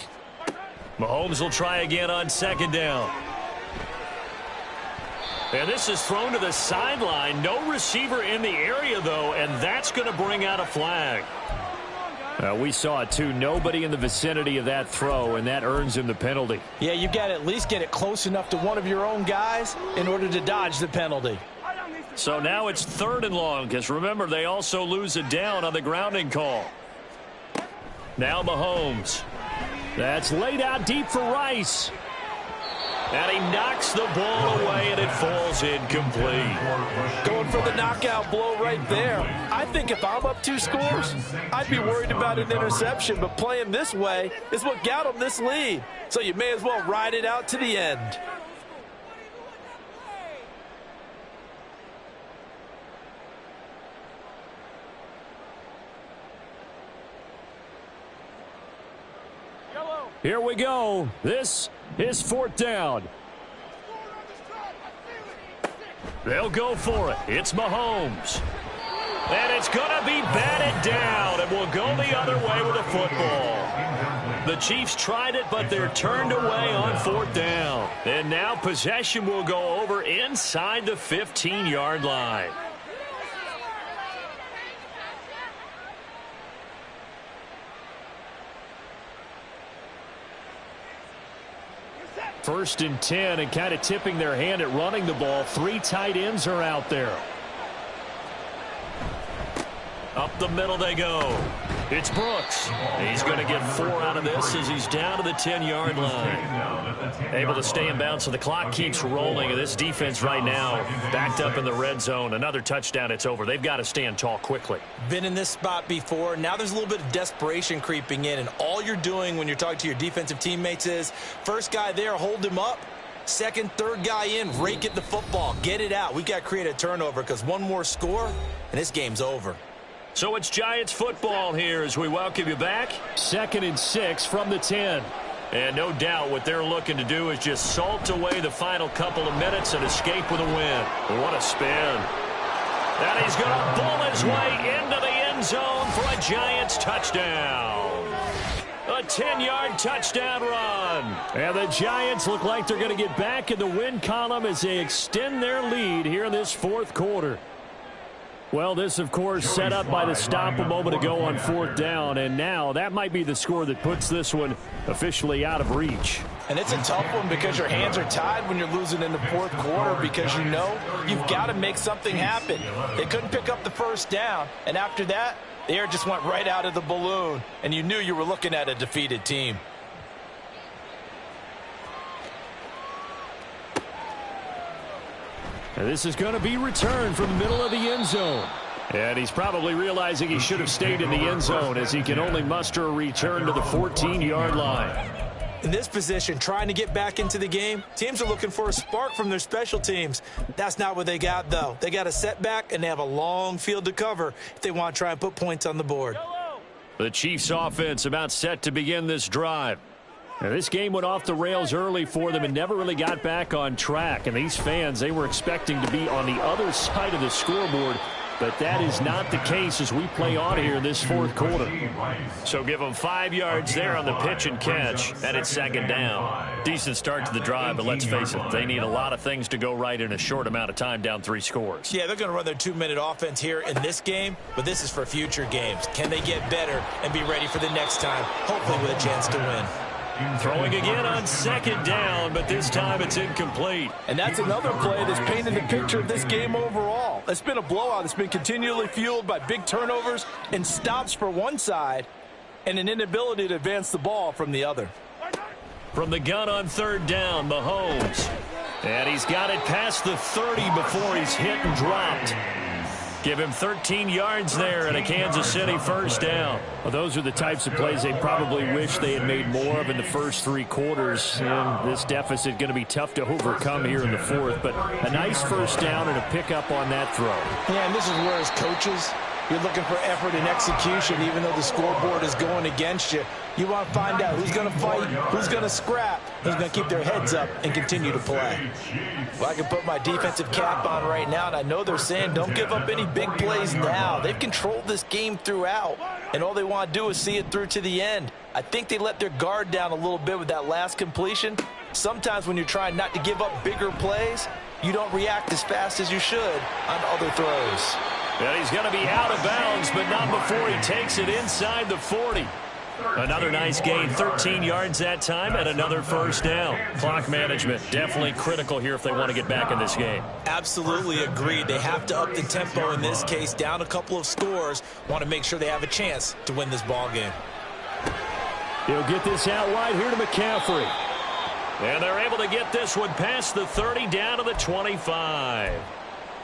Mahomes will try again on 2nd down. And this is thrown to the sideline. No receiver in the area, though, and that's going to bring out a flag. We saw it, too. Nobody in the vicinity of that throw, and that earns him the penalty. Yeah, you got to at least get it close enough to one of your own guys in order to dodge the penalty. So now it's 3rd and long, because remember, they also lose a down on the grounding call. Now Mahomes. That's laid out deep for Rice. And he knocks the ball away, and it falls incomplete. Going for the knockout blow right there. I think if I'm up 2 scores, I'd be worried about an interception, but playing this way is what got him this lead. So you may as well ride it out to the end. Here we go. This is 4th down. They'll go for it. It's Mahomes. And it's going to be batted down, and will go the other way with the football. The Chiefs tried it, but they're turned away on 4th down. And now possession will go over inside the 15-yard line. First and 10, and kind of tipping their hand at running the ball. 3 tight ends are out there. Up the middle they go. It's Brooks. He's going to get 4 out of this as he's down to the 10-yard line. Able to stay in bounds, so the clock keeps rolling. And this defense right now backed up in the red zone. Another touchdown, it's over. They've got to stand tall quickly. Been in this spot before. Now there's a little bit of desperation creeping in, and all you're doing when you're talking to your defensive teammates is first guy there, hold him up. Second, third guy in, rake at the football. Get it out. We've got to create a turnover because one more score, and this game's over. So it's Giants football here as we welcome you back. 2nd and 6 from the 10. And no doubt what they're looking to do is just salt away the final couple of minutes and escape with a win. What a spin. And he's going to bull his way into the end zone for a Giants touchdown. A 10-yard touchdown run. And the Giants look like they're going to get back in the win column as they extend their lead here in this 4th quarter. Well, this, of course, set up by the stop a moment ago on 4th down, and now that might be the score that puts this one officially out of reach. And it's a tough one because your hands are tied when you're losing in the 4th quarter because you know you've got to make something happen. They couldn't pick up the 1st down, and after that, the air just went right out of the balloon, and you knew you were looking at a defeated team. And this is going to be returned from the middle of the end zone. And he's probably realizing he should have stayed in the end zone as he can only muster a return to the 14-yard line. In this position, trying to get back into the game, teams are looking for a spark from their special teams. That's not what they got, though. They got a setback, and they have a long field to cover if they want to try and put points on the board. The Chiefs offense about set to begin this drive. Now, this game went off the rails early for them and never really got back on track. And these fans, they were expecting to be on the other side of the scoreboard. But that is not the case as we play on here in this 4th quarter. So give them 5 yards there on the pitch and catch, and it's 2nd down. Decent start to the drive, but let's face it, they need a lot of things to go right in a short amount of time down 3 scores. Yeah, they're going to run their 2-minute offense here in this game, but this is for future games. Can they get better and be ready for the next time, hopefully with a chance to win? Throwing again on 2nd down, but this time it's incomplete. And that's another play that's painted the picture of this game overall. It's been a blowout. It's been continually fueled by big turnovers and stops for one side and an inability to advance the ball from the other. From the gun on 3rd down, Mahomes. And he's got it past the 30 before he's hit and dropped. Give him 13 yards there and a Kansas City 1st down. Well, those are the types of plays they probably wish they had made more of in the first 3 quarters. And this deficit going to be tough to overcome here in the 4th. But a nice 1st down and a pickup on that throw. Yeah, and this is where as coaches, you're looking for effort and execution even though the scoreboard is going against you. You want to find out who's going to fight, who's going to scrap, who's going to keep their heads up and continue to play. Well, I can put my defensive cap on right now, and I know they're saying don't give up any big plays now. They've controlled this game throughout, and all they want to do is see it through to the end. I think they let their guard down a little bit with that last completion. Sometimes when you're trying not to give up bigger plays, you don't react as fast as you should on other throws. And he's going to be out of bounds, but not before he takes it inside the 40. Another nice gain, 13 yards that time, and another 1st down. Clock management definitely critical here if they want to get back in this game. Absolutely agreed. They have to up the tempo in this case, down a couple of scores. Want to make sure they have a chance to win this ball game. He'll get this out wide here to McCaffrey. And they're able to get this one past the 30 down to the 25.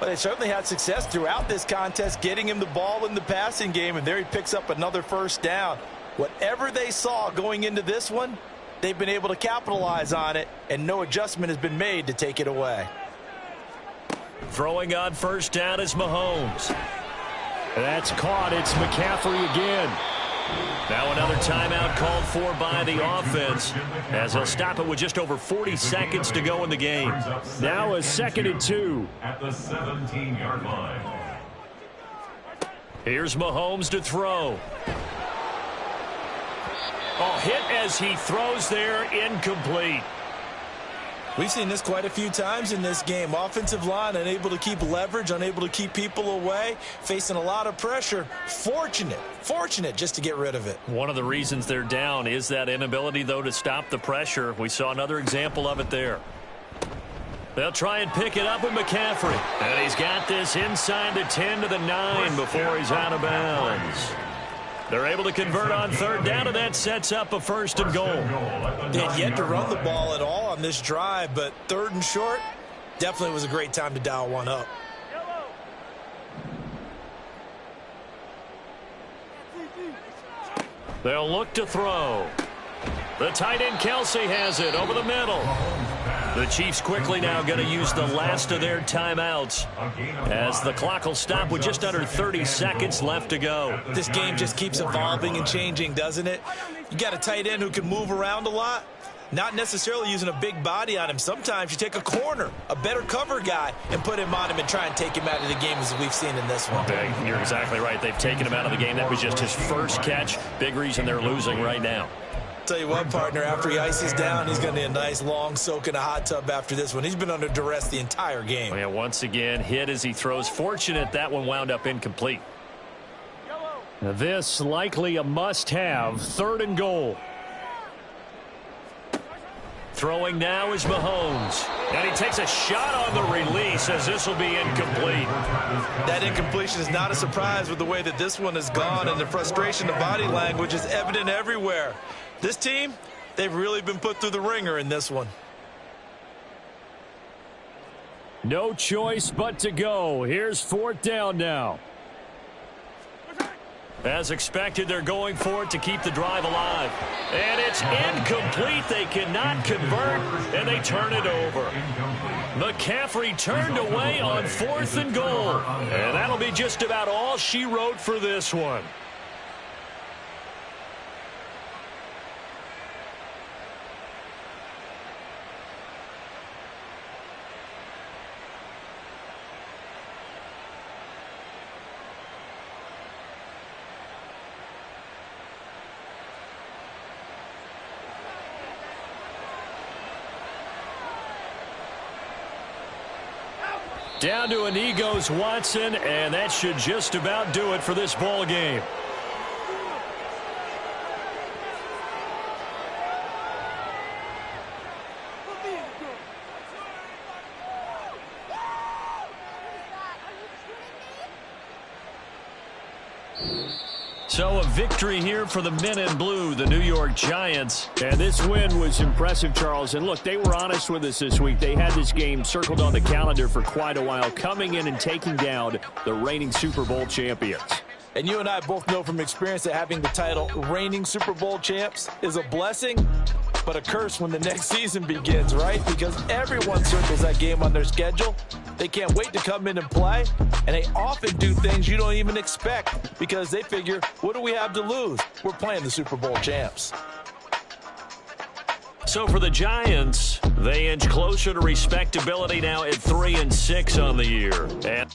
Well, they certainly had success throughout this contest getting him the ball in the passing game, and there he picks up another 1st down. Whatever they saw going into this one, they've been able to capitalize on it, and no adjustment has been made to take it away. Throwing on 1st down is Mahomes. That's caught. It's McCaffrey again. Now another timeout called for by the offense as they'll stop it with just over 40 seconds to go in the game. Now a 2nd and 2. At the 17-yard line. Here's Mahomes to throw. Oh, hit as he throws there, incomplete. We've seen this quite a few times in this game. Offensive line unable to keep leverage, unable to keep people away, facing a lot of pressure. Fortunate just to get rid of it. One of the reasons they're down is that inability, though, to stop the pressure. We saw another example of it there. They'll try and pick it up with McCaffrey. And he's got this inside the 10 to the 9 before he's out of bounds. They're able to convert on 3rd down, and that sets up a 1st and goal. They had yet to run the ball at all on this drive, but 3rd and short definitely was a great time to dial one up. They'll look to throw. The tight end Kelsey has it over the middle. The Chiefs quickly now going to use the last of their timeouts as the clock will stop with just under 30 seconds left to go. This game just keeps evolving and changing, doesn't it? You got a tight end who can move around a lot. Not necessarily using a big body on him. Sometimes you take a corner, a better cover guy, and put him on him and try and take him out of the game as we've seen in this one. You're exactly right. They've taken him out of the game. That was just his first catch. Big reason they're losing right now. Tell you what, partner, after he ices down, he's going to need a nice long soak in a hot tub after this one. He's been under duress the entire game. Oh, yeah, once again, hit as he throws. Fortunate that one wound up incomplete. This likely a must-have. 3rd and goal. Throwing now is Mahomes. And he takes a shot on the release as this will be incomplete. That incompletion is not a surprise with the way that this one has gone, and the frustration of body language is evident everywhere. This team, they've really been put through the ringer in this one. No choice but to go. Here's 4th down now. As expected, they're going for it to keep the drive alive. And it's incomplete. They cannot convert, and they turn it over. McCaffrey turned away on 4th and goal. And that'll be just about all she wrote for this one. Down to a knee goes Watson, and that should just about do it for this ball game. So a victory here for the men in blue, the New York Giants. And this win was impressive, Charles. And look, they were honest with us this week. They had this game circled on the calendar for quite a while, coming in and taking down the reigning Super Bowl champions. And you and I both know from experience that having the title reigning Super Bowl champs is a blessing, but a curse when the next season begins, right? Because everyone circles that game on their schedule. They can't wait to come in and play, and they often do things you don't even expect because they figure, what do we have to lose? We're playing the Super Bowl champs. So for the Giants, they inch closer to respectability now at 3-6 on the year. And